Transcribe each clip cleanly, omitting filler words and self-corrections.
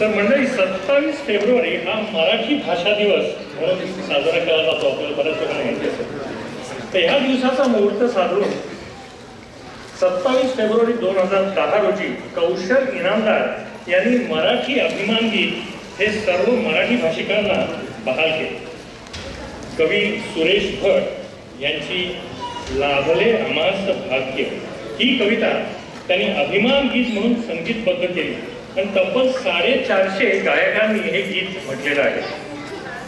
तर मंडळी 27 फेब्रुवारी हा मराठी भाषा दिवस म्हणून साजरा केला जातो. आपल्याला बऱ्याच लोकांना माहिती असेल. तर ह्या दिवसाचा मुहूर्त साधून 27 फेब्रुवारी 2010 रोजी कौशल इनामदार यांनी मराठी अभिमान गीत हे सर्व मराठी भाषिकांना बहाल केले. कवी सुरेश भट यांची लाभले आम्हास भाग्य ही कविता त्यांनी अभिमान गीत म्हणून संगीतबद्ध केली आणि तब्बल 450 गायकांनी हे गीत म्हटलेलं आहे.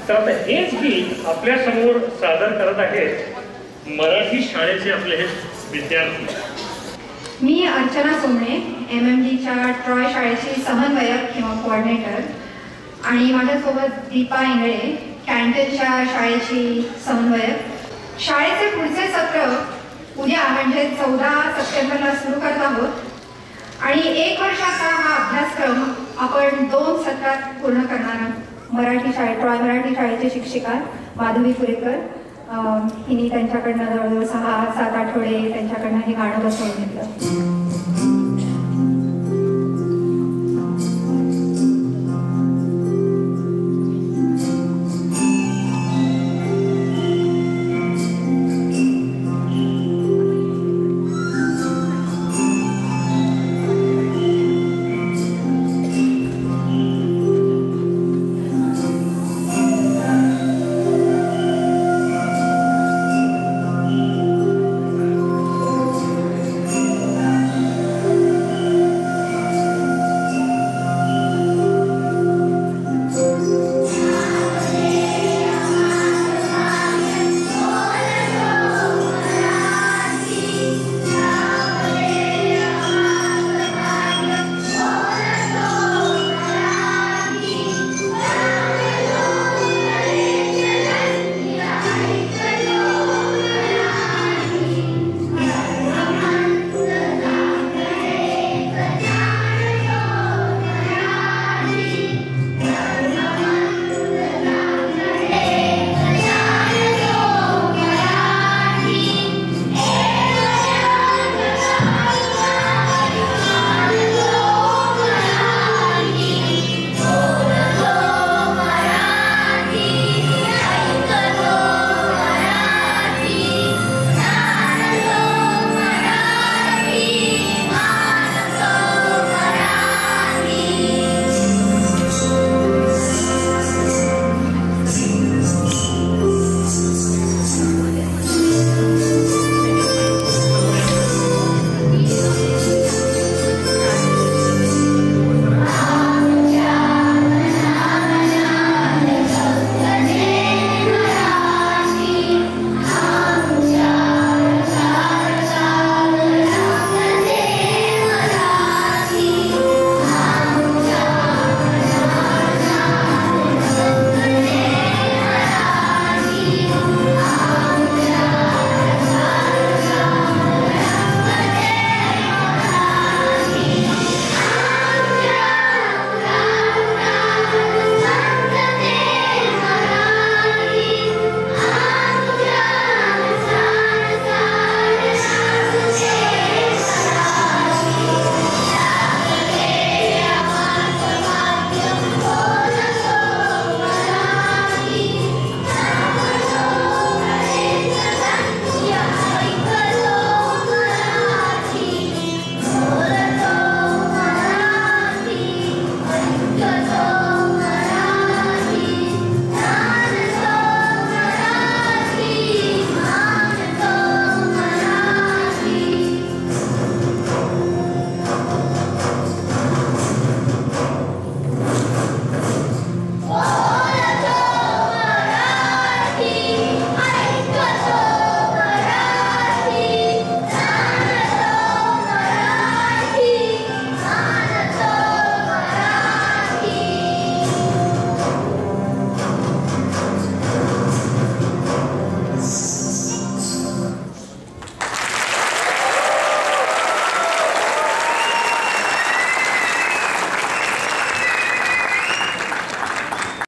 तर आता हेच गीत आपल्या समोर सादर करत आहेत मराठी शाळेचे आपले हे विद्यार्थी. मी अर्चना सोमणे, MMDच्या ट्रॉय शाळेची समन्वयक किंवा कोऑर्डिनेटर, आणि माझ्यासोबत दीपा इंगळे, कॅन्टनच्या शाळेची समन्वयक. शाळेचे पुढचे सत्र उद्या म्हणजे 14 सप्टेंबरला सुरू करत आहोत आणि 1 वर्षाचा हा अभ्यासक्रम आपण 2 सत्रात पूर्ण करणार आहोत. मराठी शाळेत ट्रॉय मराठी शाळेचे शिक्षिका माधवी पुरेकर हिने त्यांच्याकडनं जवळजवळ 6-7 आठवडे त्यांच्याकडनं हे गाणं बसवून घेतलं.